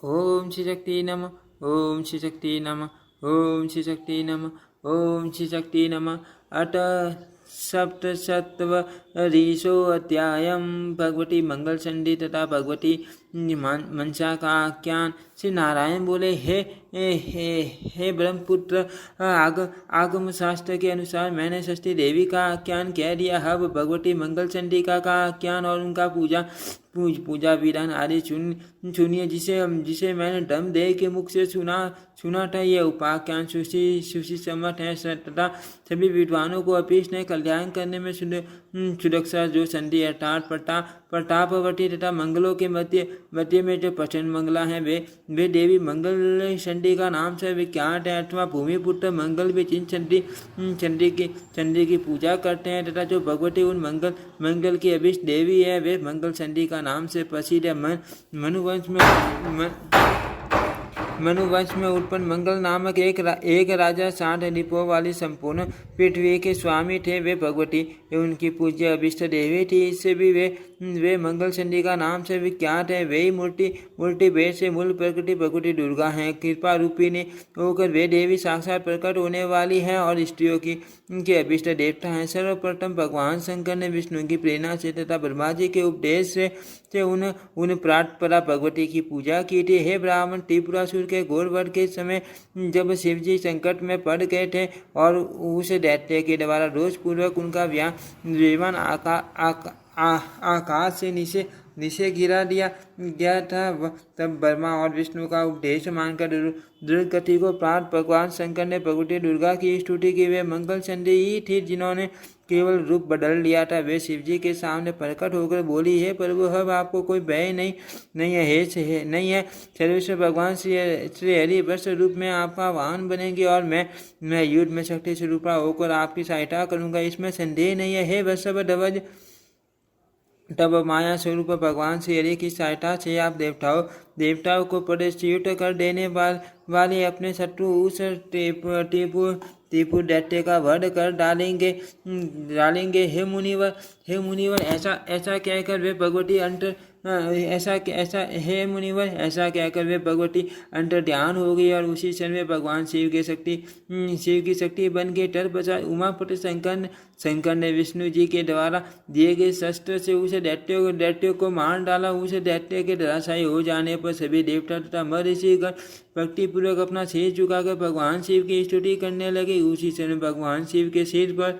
ओम श्री शक्ति नमः। ओम श्री शक्ति नमः। ओम श्री शक्ति नमः। ओम श्री शक्ति नमः। अट सप्तशतरीशो अध्यायम। भगवती मंगल चंडी तथा भगवती मनसा का आख्यान। श्री नारायण बोले, हे ब्रह्मपुत्र, आगम शास्त्र के अनुसार मैंने षष्ठी देवी का आख्यान कह दिया। अब भगवती मंगल चंडिका का आख्यान और उनका पूजा विधान आदि सुनिए, जिसे मैंने दम दे के मुख से सुना था। यह उपाख्यान सुशी सम्मत है तथा सभी विद्वानों को अपीश ने कल्याण करने में सुरक्षा। जो संधि अर्थात प्रतापवती तथा मंगलों के मध्य में जो प्रचंड मंगला है, वे देवी मंगल चंडी का नाम से विख्यात है, अथवा भूमिपुत्र मंगल भी जिन चंडी की पूजा करते हैं तथा जो भगवती उन मंगल की अभिष्ट देवी है, वे मंगल चंडी का नाम से प्रसिद्ध है। मनुवंश में उत्पन्न मंगल नामक एक राजा 60 रिपुओं वाली संपूर्ण पृथ्वी के स्वामी थे। वे भगवती उनकी पूज्य अभिष्ट देवी थी। इससे भी वे मंगल चंडी का नाम से विख्यात है। वे ही मूर्ति भेद से मूल प्रकृति भगवती दुर्गा हैं। कृपा रूपिणी होकर वे देवी साक्षात प्रकट होने वाली हैं और स्त्रियों की उनके अभिष्ट देवता हैं। सर्वप्रथम भगवान शंकर ने विष्णु की प्रेरणा से तथा ब्रह्मा जी के उपदेश से उन प्रातपरा भगवती की पूजा की थी। हे ब्राह्मण, त्रिपुरासुर के घोर वध के समय जब शिवजी संकट में पड़ गए थे और उस दैत्य के द्वारा रोष पूर्वक उनका विमान आकाश से नीचे गिरा दिया गया था, तब ब्रह्मा और विष्णु का उपदेश मानकर दुर्गति को प्राप्त भगवान शंकर ने भगवती दुर्गा की स्तुति की। वे मंगल चंडी ही थी जिन्होंने केवल रूप बदल लिया था। वे शिवजी के सामने प्रकट होकर बोली, हे प्रभु, अब आपको कोई भय नहीं है। सर्वेश्वर भगवान श्री हरि वत्स रूप में आपका वाहन बनेंगे और मैं युद्ध में शक्ति स्वरूप होकर आपकी सहायता करूंगा, इसमें संदेह नहीं है। हे वत्सव ध्वज, तब माया स्वरूप भगवान श्री हरि की सहायता से आप देवताओं को पराजित कर देने वाले अपने शत्रु उस टीपू दैत्य का वध कर डालेंगे। हे मुनिवर, ऐसा कहकर वे भगवती अंतर ध्यान हो गई और उसी क्षण में भगवान शिव की शक्ति बन गई। तत्पश्चात उमापति शंकर ने विष्णु जी के द्वारा दिए गए शस्त्र से उस दैत्य को मार डाला। उस दैत्य के धराशायी हो जाने पर सभी देवता तथा महर्षिगण भक्तिपूर्वक अपना सिर झुकाकर भगवान शिव की स्तुति करने लगे। उसी समय भगवान शिव के सिर पर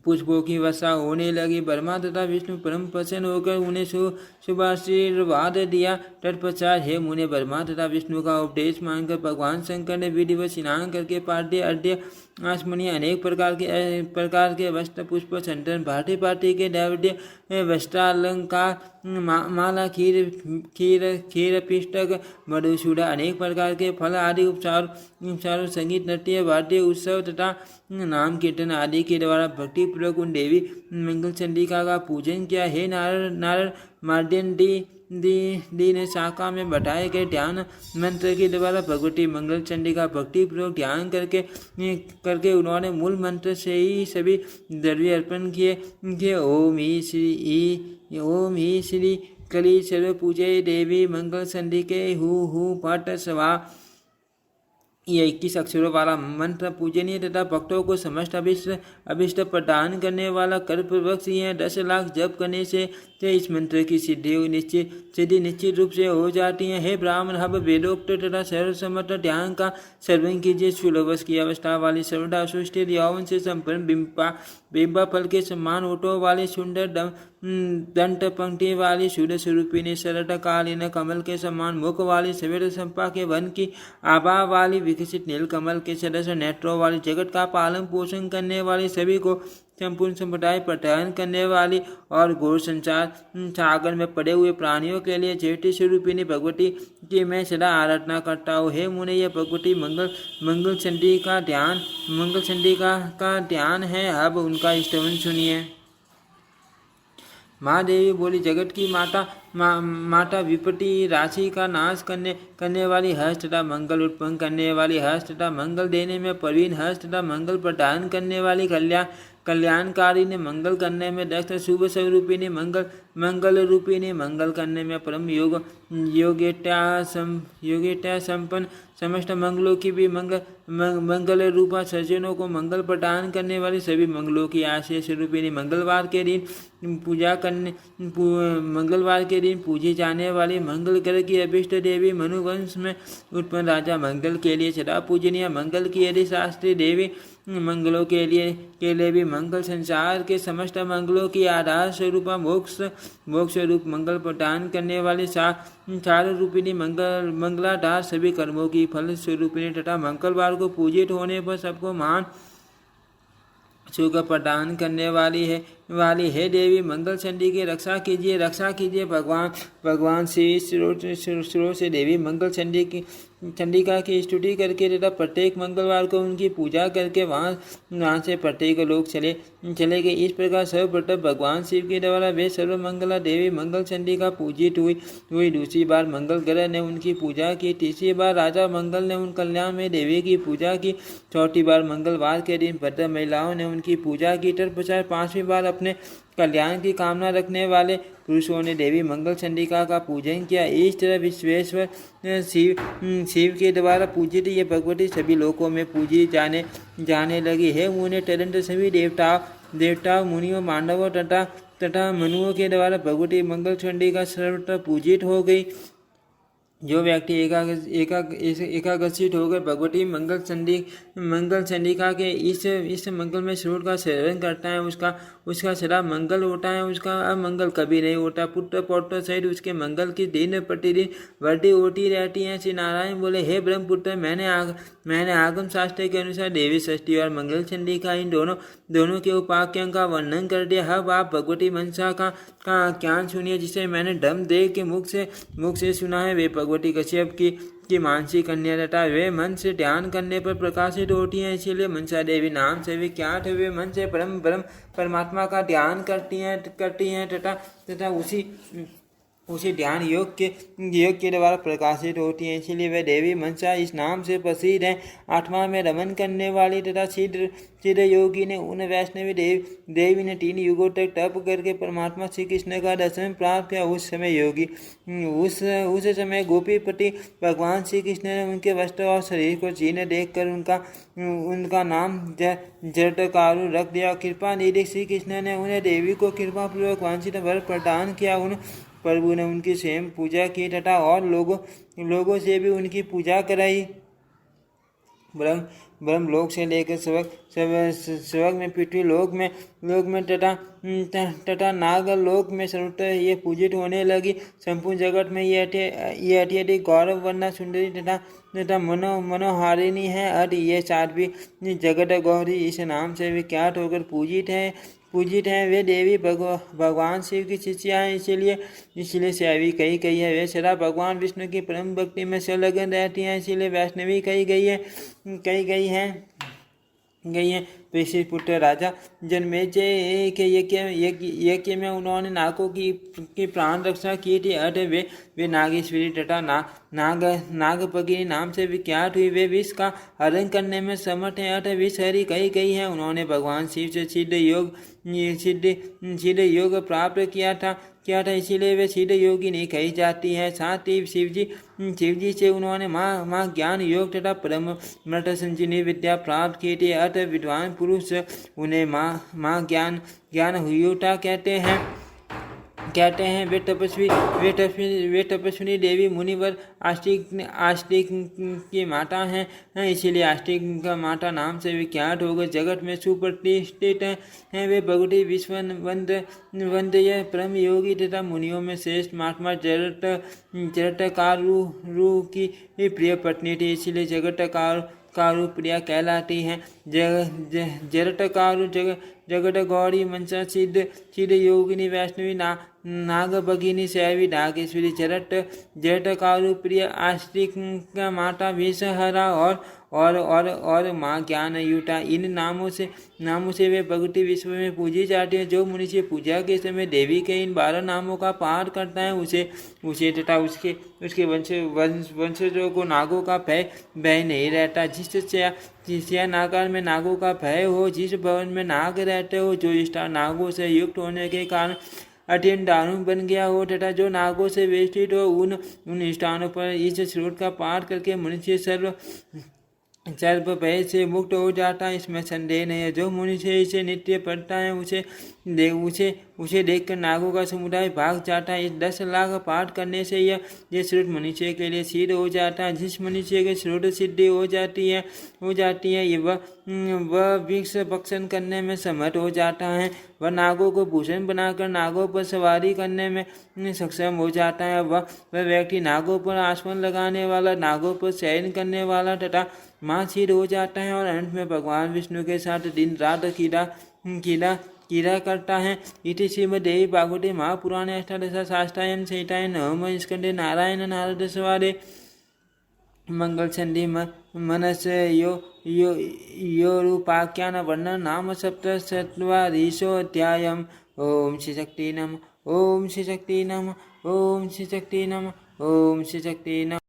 पुष्पों की वर्षा होने लगी। ब्रह्मा तथा विष्णु परम प्रसन्न होकर उन्हें शुभाशीर्वाद दिया। तत्पश्चात हे मुने, ब्रह्मा तथा विष्णु का उपदेश मानकर भगवान शंकर ने विधिवत स्नान करके पाद्य अर्घ्य आसमनी अनेक प्रकार के वस्त्र पुष्प चंदन भांति के दैवद्य वस्त्रालंकार माला खीर पिष्टक मधुसूदन अनेक प्रकार के फल आदि उपचारों संगीत नृत्य वाद्य उत्सव तथा नाम कीर्तन आदि के द्वारा भक्ति पूर्वक उन देवी मंगल चंडिका का पूजन किया। हे नारद मार्दन दीन शाखा में बताए गए ध्यान मंत्र के द्वारा भगवती मंगल चंडिका भक्ति पूर्वक ध्यान करके उन्होंने मूल मंत्र से ही सभी द्रव्य अर्पण किए। ओम ही श्री कली सर्व पूजय देवी मंगल चंडिके हु पट स्वा। यह 21 अक्षरों वाला मंत्र पूजनीय तथा भक्तों को समस्त अभिष्ट प्रदान करने वाला कल्पवृक्ष है। 10 लाख जप करने से इस मंत्र की सिद्धि निश्चित रूप से हो जाती है। हे ब्राह्मण, अब वेदोक्त तथा सर्वसम्मत ध्यान का सर्वं कीजिए। सुलभस की अवस्था वाली सर्वदा सुष्ठित यौवन से संपन्न बिंबा फल के समान ओटों वाली सुंदर दंत पंक्ति वाली शुद्ध स्वरूपिणी सरल कालीन कमल के समान मुख वाली सवेद संपा के वन की आभा वाली विकसित नील कमल के सदस्य नेत्रों वाली जगत का पालन पोषण करने वाली सभी को संपूर्ण संप्रदाय प्रदान करने वाली और घोर संसार सागर में पड़े हुए प्राणियों के लिए ज्योति स्वरूपिणी भगवती की मैं सदा आराधना करता हूँ। हे मुने, यह भगवती मंगल चंडिका का ध्यान है। अब उनका स्तवन सुनिए। महादेवी बोली, जगत की माता विपत्ति राशि का नाश करने वाली हर्ष तथा मंगल उत्पन्न करने वाली हर्ष तथा मंगल देने में प्रवीण हर्ष तथा मंगल प्रदान करने वाली कल्याणकारिणी, मंगल करने में दक्ष, शुभ स्वरूपिणी, मंगल रूपिणी, मंगल करने में परम योग्यता संपन्न, समस्त मंगलों की भी मंगल रूपा, सज्जनों को मंगल प्रदान करने वाली, सभी मंगलों की आशय स्वरूपिणी, मंगलवार के दिन पूजी जाने वाली, मंगल ग्रह की अभिष्ट देवी, मनुवंश में उत्पन्न राजा मंगल के लिए सदा पूजनीय, मंगल की यदि शास्त्री देवी, मंगलों के लिए भी मंगल, संसार के समस्त मंगलों की आधार स्वरूपा, मोक्ष रूप मंगल प्रदान करने वाली, चार रूपिणी, मंगलाधार, सभी कर्मों की फल स्वरूपिणी तथा मंगलवार को पूजित होने पर सबको महान सुख प्रदान करने वाली है देवी, मंगल चंडी की रक्षा कीजिए। भगवान श्री स्रोत से देवी मंगल चंडिका की स्तुति करके तथा प्रत्येक मंगलवार को उनकी पूजा करके वहाँ से प्रत्येक लोग चले गए। इस प्रकार सर्वप्रथम भगवान शिव के द्वारा वे सर्वमंगला देवी मंगल चंडिका पूजित हुई। दूसरी बार मंगल ग्रह ने उनकी पूजा की। तीसरी बार राजा मंगल ने उन कल्याण में देवी की पूजा की। चौथी बार मंगलवार के दिन भद्र महिलाओं ने उनकी पूजा की। तत्पश्चात पांचवी बार अपने कल्याण की कामना रखने वाले पुरुषों ने देवी मंगल चंडिका का पूजन किया। इस तरह विश्वेश्वर शिव के द्वारा पूजित ये भगवती सभी लोकों में पूजी जाने लगी है। उन्हें तुरंत सभी देवताओं मुनियों मानवों तथा मनुओं के द्वारा भगवती मंगल चंडिका सर्वत्र पूजित हो गई। जो व्यक्ति एकाग्रचित होकर भगवती मंगल चंडिका के इस मंगल में स्रोत का सेवन करता है, उसका सदा मंगल होता है, उसका अमंगल कभी नहीं होता। पुत्र पौत्र सहित उसके मंगल की दिन प्रतिदिन वृद्धि होती रहती है। श्री नारायण बोले, हे ब्रह्मपुत्र, मैंने आगम शास्त्र के अनुसार देवी षष्ठी और मंगल चंडिका इन दोनों के उपाख्यों का वर्णन कर दिया। अब आप भगवती मनसा का ज्ञान सुनिए, जिसे मैंने धम्मदेव के मुख से सुना है। वे भगवती कश्यप की मानसी कन्या तथा वे मन से ध्यान करने पर प्रकाशित होती हैं, इसीलिए मनसा देवी नाम से विख्यात है। वे मन से परमात्मा का ध्यान करती हैं तथा उसी ध्यान योग के द्वारा प्रकाशित होती है, इसीलिए वे देवी मनसा इस नाम से प्रसिद्ध है। आत्मा में रमन करने वाली तथा सिद्ध योगी ने उन वैष्णवी देवी ने 3 युगों तक तप करके परमात्मा श्री कृष्ण का दर्शन प्राप्त किया। उस समय गोपीपति भगवान श्री कृष्ण ने उनके वस्त्र और शरीर को छीन देखकर उनका नाम जटाकारु रख दिया। कृपा निधि श्री कृष्ण ने उन्हें देवी को कृपा पूर्वक वांछित वर प्रदान किया। प्रभु ने उनकी स्वयं पूजा की तथा और लोगों से भी उनकी पूजा कराई। ब्रह्म लोक से लेकर स्वर्ग में, पृथ्वी लोक में तथा नाग लोक में सर्वत्र ये पूजित होने लगी। संपूर्ण जगत में ये अत्यधिक गौरव वरना सुंदरी तथा मनोहारिणी है। और ये साध्वी जगत गौरी इस नाम से विख्यात होकर पूजित हैं। वे देवी भगवान शिव की शिष्या हैं, इसीलिए सैवी कही है। वे सदा भगवान विष्णु की परम भक्ति में संलग्न रहती हैं, इसीलिए वैष्णवी कही गई हैं। पुत्र राजा जन्मेजय के यज्ञ में उन्होंने नागों की प्राण रक्षा की थी। अत वे नागेश्वरी तथा नागपगिनी नाम से विख्यात हुई। वे विष का हरण करने में समर्थ हैं, अत विषहरी कही गई है। उन्होंने भगवान शिव से सिद्ध योग प्राप्त किया था, इसीलिए वे सिद्ध योगी नहीं कही जाती है। साथ ही शिवजी से उन्होंने माँ ज्ञान योग तथा परम मृत संजीवनी विद्या प्राप्त की थी। अत विद्वान पुरुष उन्हें माँ ज्ञान हुयुता कहते हैं। वे तपस्विनी देवी मुनिवर आस्तिक की माता हैं, इसीलिए आस्तिक का माता नाम से विख्यात होकर जगत में सुप्रतिष्ठित हैं। वे भगवती विश्ववंद्य परम योगी तथा मुनियों में श्रेष्ठ महात्मा जरटकारु की प्रिय पत्नी थी, इसीलिए जगटकारु प्रिया कहलाती हैं। जरटकारु जगत गौरी मनसा सिद्ध योगिनी वैष्णवी नागभगिनी शैवी डाकेश्वरी जरट जटकारु प्रिय आश्रिक माता विषहरा और माँ ज्ञान युटा। इन नामों से वे भगवती विश्व में पूजी जाती है। जो मनुष्य पूजा के समय देवी के इन 12 नामों का पाठ करता है उसे तथा उसके वंशजों को नागों का भय नहीं रहता। जिस नागार में नागों का भय हो, जिस भवन में नाग रहते हो, जो स्टार नागों से युक्त होने के कारण अत्यंत दारुण बन गया हो तथा जो नागों से वेष्टित हो, उन स्थानों पर इस श्लोक का पाठ करके मनुष्य सर्व भय से मुक्त हो जाता है, इसमें संदेह नहीं है। जो मनुष्य इसे नित्य पढ़ता है उसे देखकर नागों का समुदाय भाग जाता है। इस 10 लाख पाठ करने से यह श्रुत मनुष्य के लिए सिद्ध हो जाता है। जिस मनुष्य के श्रुत सिद्धि हो जाती है वह वृक्ष भक्षण करने में समर्थ हो जाता है। वह नागों को भूषण बनाकर नागों पर सवारी करने में सक्षम हो जाता है। वह व्यक्ति नागों पर आसमान लगाने वाला, नागों पर शयन करने वाला तथा सिद्ध हो जाता है और अंत में भगवान विष्णु के साथ दिन रात क्रीड़ा करता है। इति श्रीमद्देवी भागवते महापुराणे अष्टादशशास्त्रायां संहितायां नवमे स्कन्धे नारायण नारद संवादे मंगल संधि मनस यो रूपाख्यान वर्णन नाम सप्तचत्वारिंशोऽध्यायम्। ओम श्री शक्ति नमः। ओम श्री शक्ति नमः। ओम श्री शक्ति नमः। ओम श्री शक्ति नमः।